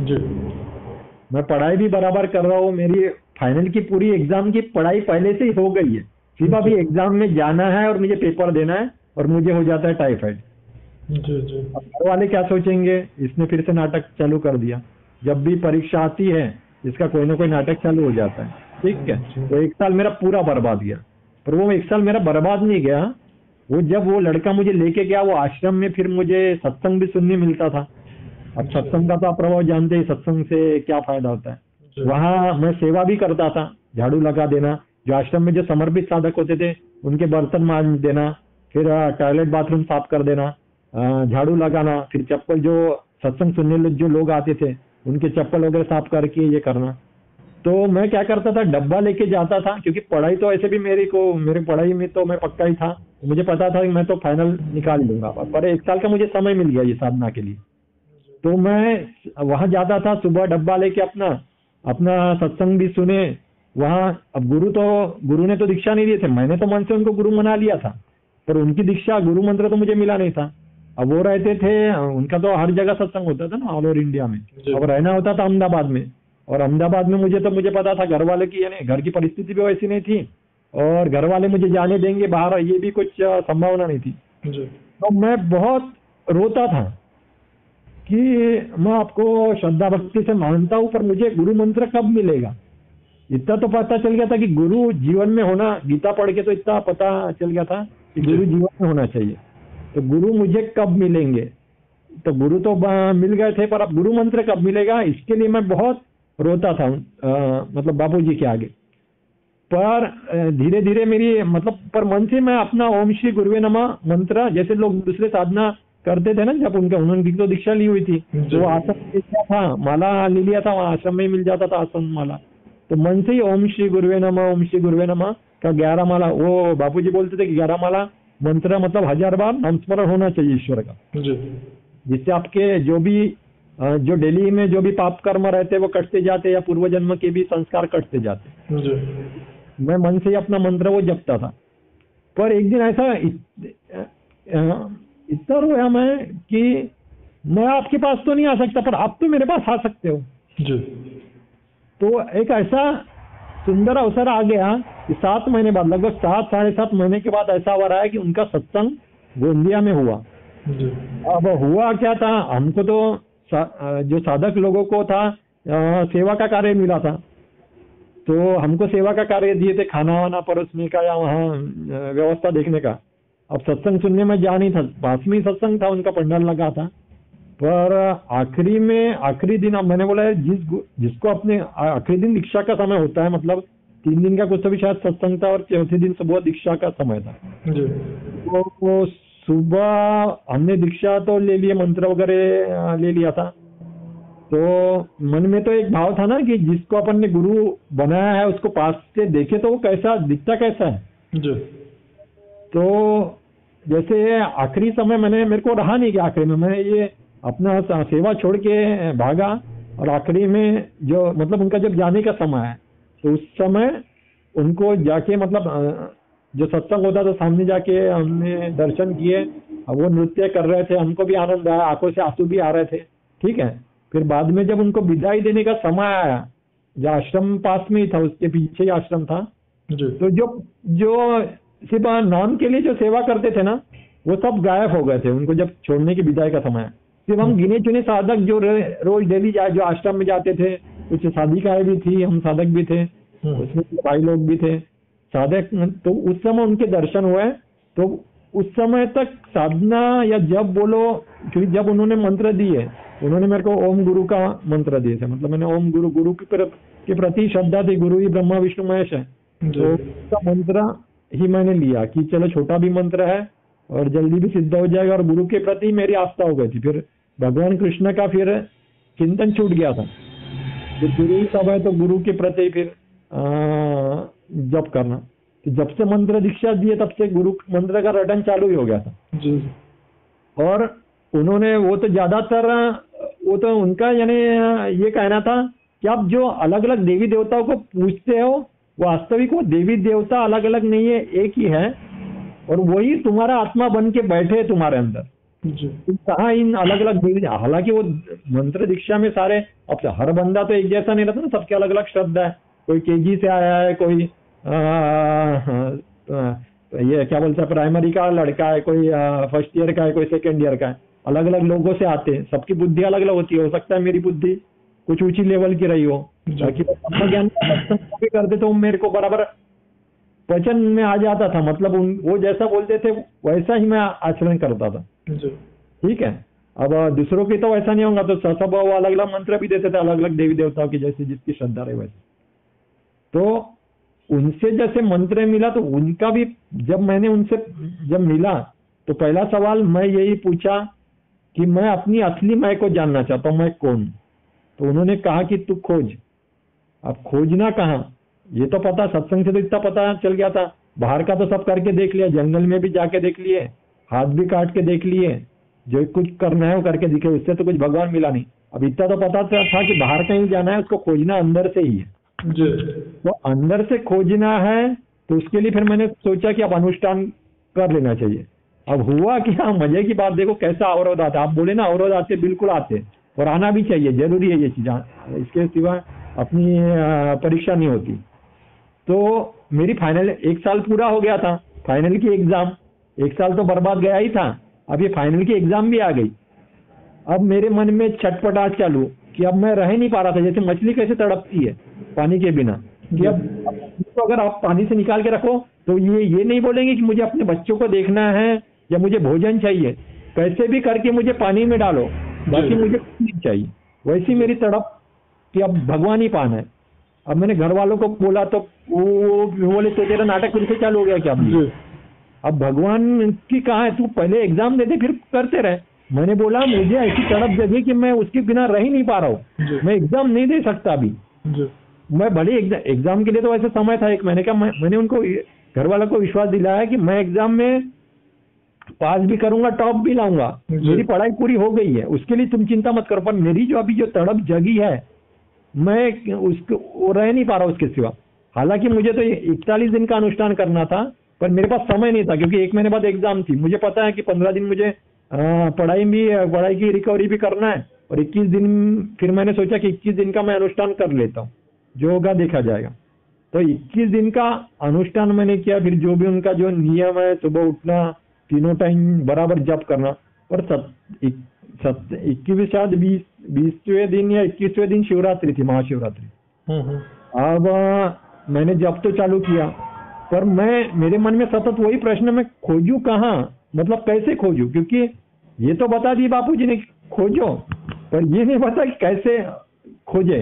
जी। मैं पढ़ाई भी बराबर कर रहा हूँ, मेरी फाइनल की पूरी एग्जाम की पढ़ाई पहले से ही हो गई है, सिर्फ अभी एग्जाम में जाना है और मुझे पेपर देना है और मुझे हो जाता है टाइफाइड। जी जी। अब घर वाले क्या सोचेंगे, इसने फिर से नाटक चालू कर दिया। जब भी परीक्षा आती है इसका कोई ना कोई नाटक चालू हो जाता है, ठीक है। तो एक साल मेरा पूरा बर्बाद गया। पर वो एक साल मेरा बर्बाद नहीं गया, वो जब वो लड़का मुझे लेके गया वो आश्रम में, फिर मुझे सत्संग भी सुनने मिलता था। अब सत्संग का तो आप प्रभाव जानते ही, सत्संग से क्या फायदा होता है। वहाँ मैं सेवा भी करता था, झाड़ू लगा देना, जो आश्रम में जो समर्पित साधक होते थे उनके बर्तन मांज देना, फिर टॉयलेट बाथरूम साफ कर देना, झाड़ू लगाना, फिर चप्पल जो सत्संग सुनने जो लोग आते थे उनके चप्पल वगैरह साफ करके ये करना। तो मैं क्या करता था, डब्बा लेके जाता था, क्योंकि पढ़ाई तो ऐसे भी मेरी पढ़ाई में तो मैं पक्का ही था, मुझे पता था कि मैं तो फाइनल निकाल लूंगा। पर एक साल का मुझे समय मिल गया ये साधना के लिए। तो मैं वहां जाता था सुबह डब्बा लेके, अपना अपना सत्संग भी सुने वहां। अब गुरु ने तो दीक्षा नहीं दिए थे, मैंने तो मन से उनको गुरु मना लिया था, पर उनकी दीक्षा गुरु मंत्र तो मुझे मिला नहीं था। अब वो रहते थे, उनका तो हर जगह सत्संग होता था ना, ऑल ओवर इंडिया में। अब रहना होता था अहमदाबाद में, और अहमदाबाद में मुझे पता था घर वाले की, यानी घर की परिस्थिति भी वैसी नहीं थी और घर वाले मुझे जाने देंगे बाहर ये भी कुछ संभावना नहीं थी। तो मैं बहुत रोता था कि मैं आपको श्रद्धा भक्ति से मानता हूं, पर मुझे गुरु मंत्र कब मिलेगा। इतना तो पता चल गया था कि गुरु जीवन में होना, गीता पढ़ के तो इतना पता चल गया था कि गुरु जीवन में होना चाहिए। तो गुरु मुझे कब मिलेंगे, तो गुरु तो मिल गए थे, पर अब गुरु मंत्र कब मिलेगा, इसके लिए मैं बहुत रोता था, मतलब बापूजी के आगे। पर धीरे धीरे मेरी पर मन से मैं अपना ओम श्री गुरुवे नमः मंत्र, जैसे लोग दूसरे साधना करते थे ना, जब उन्होंने तो दीक्षा ली हुई थी, तो आश्रम ले लिया था, माला ले लिया था, वहाँ आश्रम में मिल जाता था आश्रम माला। तो मन से ही ओम श्री गुरुवे नमः, ओम श्री गुरुवे नमः का 11 माला, वो बापूजी बोलते थे कि 11 माला मंत्र 1000 बार नामस्मरण होना चाहिए ईश्वर का, जिससे आपके जो डेली में जो भी पाप कर्म रहते वो कटते जाते, या पूर्व जन्म के भी संस्कार कटते जाते। मैं मन से ही अपना मंत्र वो जपता था। पर एक दिन ऐसा इतना रोया मैं कि मैं आपके पास तो नहीं आ सकता, पर आप तो मेरे पास आ सकते हो। तो एक ऐसा सुंदर अवसर आ गया कि 7 महीने बाद, लगभग 7-7.5 महीने के बाद ऐसा हो रहा है कि उनका सत्संग गोंदिया में हुआ। अब हुआ क्या था, हमको तो जो साधक लोगों को था सेवा का कार्य मिला था, तो हमको सेवा का कार्य दिए थे, खाना वाना परोसने का या वहाँ व्यवस्था देखने का। अब सत्संग सुनने में जा नहीं था, पास में ही सत्संग था, उनका पंडाल लगा था। पर आखिरी दिन अब मैंने बोला जिसको अपने आखिरी दिन दीक्षा का समय होता है, मतलब 3 दिन का कुछ भी शायद सत्संग था और चौथे दिन सुबह दीक्षा का समय था। तो सुबह हमने दीक्षा तो ले लिया, मंत्र वगैरह ले लिया था। तो मन में तो एक भाव था ना कि जिसको अपन ने गुरु बनाया है उसको पास से देखे तो वो कैसा दिखता कैसा है। तो जैसे आखिरी समय मेरे को रहा नहीं कि आखिरी में मैं ये अपना सेवा छोड़ के भागा, और आखिरी में जो उनका जब जाने का समय है, तो उस समय उनको जाके जो सत्संग होता था सामने जाके हमने दर्शन किए। अब वो नृत्य कर रहे थे, हमको भी आनंद आया, आंखों से आंसू भी आ रहे थे, ठीक है। फिर बाद में जब उनको विदाई देने का समय आया, जो आश्रम पास में ही था, उसके पीछे ही आश्रम था, तो जो सिर्फ नाम के लिए जो सेवा करते थे ना, वो सब गायब हो गए थे। उनको जब छोड़ने की विदाई का समय, सिर्फ हम गिने चुने साधक जो रोज डेली जो आश्रम में जाते थे, कुछ साधिकाएं भी थी, हम साधक भी थे, उसमें भाई लोग भी थे साधक, तो उस समय उनके दर्शन हुए। तो उस समय तक साधना या जब बोलो, क्योंकि जब उन्होंने मंत्र दिए, उन्होंने मेरे को ओम गुरु का मंत्र दिए थे, मैंने ओम गुरु के प्रति श्रद्धा थी, गुरु ही ब्रह्मा विष्णु महेश है, तो उसका मंत्र ही मैंने लिया कि चलो छोटा भी मंत्र है और जल्दी भी सिद्ध हो जाएगा, और गुरु के प्रति मेरी आस्था हो गई थी। फिर भगवान कृष्ण का फिर चिंतन छूट गया था, फिर गुरु ही सब है तो गुरु के प्रति फिर जप करना। तो जब से मंत्र दीक्षा दिए तब से गुरु मंत्र का रटन चालू ही हो गया था। और उन्होंने वो तो उनका यानी ये कहना था कि आप जो अलग अलग देवी देवताओं को पूछते हो, वास्तविक वो देवी देवता अलग अलग नहीं है, एक ही है, और वही तुम्हारा आत्मा बन के बैठे है तुम्हारे अंदर। कहाँ इन अलग अलग, हालांकि वो मंत्र दीक्षा में सारे, अब हर बंदा तो एक जैसा नहीं रहता ना, सबके अलग अलग श्रद्धा है। कोई केजी से आया है, कोई ये क्या बोलते हैं प्राइमरी का लड़का है, कोई फर्स्ट ईयर का है, कोई सेकेंड ईयर का है, अलग अलग लोगों से आते हैं, सबकी बुद्धि अलग अलग होती है। हो सकता है मेरी बुद्धि कुछ ऊंची लेवल की रही हो, ताकि ज्ञान भी करते तो मेरे को बराबर वचन में आ जाता था, मतलब वो जैसा बोलते थे वैसा ही मैं आचरण करता था। ठीक है, अब दूसरों की तो वैसा नहीं होगा, तो सब वो अलग अलग मंत्र भी देते थे, अलग अलग देवी देवताओं की जैसे जिसकी श्रद्धा रहे वैसे। तो उनसे जैसे मंत्र मिला, तो उनका भी जब मैंने उनसे जब मिला तो पहला सवाल मैं यही पूछा कि मैं अपनी असली मैं को जानना चाहता हूँ, मैं कौन। तो उन्होंने कहा कि तू खोज। अब खोजना कहाँ, ये तो पता, सत्संग से तो इतना पता चल गया था, बाहर का तो सब करके देख लिया, जंगल में भी जाके देख लिए, हाथ भी काट के देख लिए, जो कुछ करना है वो करके दिखे, उससे तो कुछ भगवान मिला नहीं। अब इतना तो पता था कि बाहर कहीं जाना है, उसको खोजना अंदर से ही है। तो अंदर से खोजना है, तो उसके लिए फिर मैंने सोचा कि अब अनुष्ठान कर लेना चाहिए। अब हुआ कि हाँ, मजे की बात देखो कैसा अवरोध आता। आप बोले ना अवरोध आते, बिल्कुल आते, और आना भी चाहिए, जरूरी है ये चीज, इसके सिवा अपनी परीक्षा नहीं होती। तो मेरी फाइनल 1 साल पूरा हो गया था, फाइनल की एग्जाम, 1 साल तो बर्बाद गया ही था, अब ये फाइनल की एग्जाम भी आ गई। अब मेरे मन में छटपटाहट चालू कि अब मैं रह नहीं पा रहा था, जैसे मछली कैसे तड़पती है पानी के बिना, कि अब तो अगर आप पानी से निकाल के रखो तो ये नहीं बोलेंगे कि मुझे अपने बच्चों को देखना है या मुझे भोजन चाहिए, कैसे भी करके मुझे पानी में डालो, बाकी मुझे कुछ नहीं चाहिए। वैसी मेरी तड़प कि अब भगवान ही पाना है। अब मैंने घर वालों को बोला तो वो बोले तो तेरा नाटक फिर से चालू हो गया क्या? अब भगवान की कहाँ है, तू पहले एग्जाम दे दे फिर करते रहे। मैंने बोला मुझे ऐसी तड़प जगी कि मैं उसके बिना रह ही नहीं पा रहा हूँ, मैं एग्जाम नहीं दे सकता अभी। मैं भले एग्जाम के लिए तो वैसे समय था 1 महीने का, मैंने उनको घर वालों को विश्वास दिलाया कि मैं एग्जाम में पास भी करूंगा, टॉप भी लाऊंगा, मेरी पढ़ाई पूरी हो गई है, उसके लिए तुम चिंता मत करो। पर मेरी जो अभी जो तड़प जगी है, मैं उसको रह नहीं पा रहा उसके सिवा। हालांकि मुझे तो 41 दिन का अनुष्ठान करना था, पर मेरे पास समय नहीं था, क्योंकि 1 महीने बाद एग्जाम थी। मुझे पता है कि 15 दिन मुझे पढ़ाई की रिकवरी भी करना है, और 21 दिन फिर मैंने सोचा कि 21 दिन का मैं अनुष्ठान कर लेता हूँ, जो होगा देखा जाएगा। तो 21 दिन का अनुष्ठान मैंने किया। फिर जो भी उनका जो नियम है, सुबह उठना, तीनों टाइम बराबर जप करना, और 21 शायद 20वें दिन या 21वें दिन शिवरात्रि थी, महाशिवरात्रि। अब मैंने जप तो चालू किया, पर मेरे मन में सतत वही प्रश्न, मैं खोजूं कहाँ, मतलब कैसे खोजूं, क्योंकि ये तो बता दी बापूजी ने खोजो, पर ये नहीं पता कि कैसे खोजे।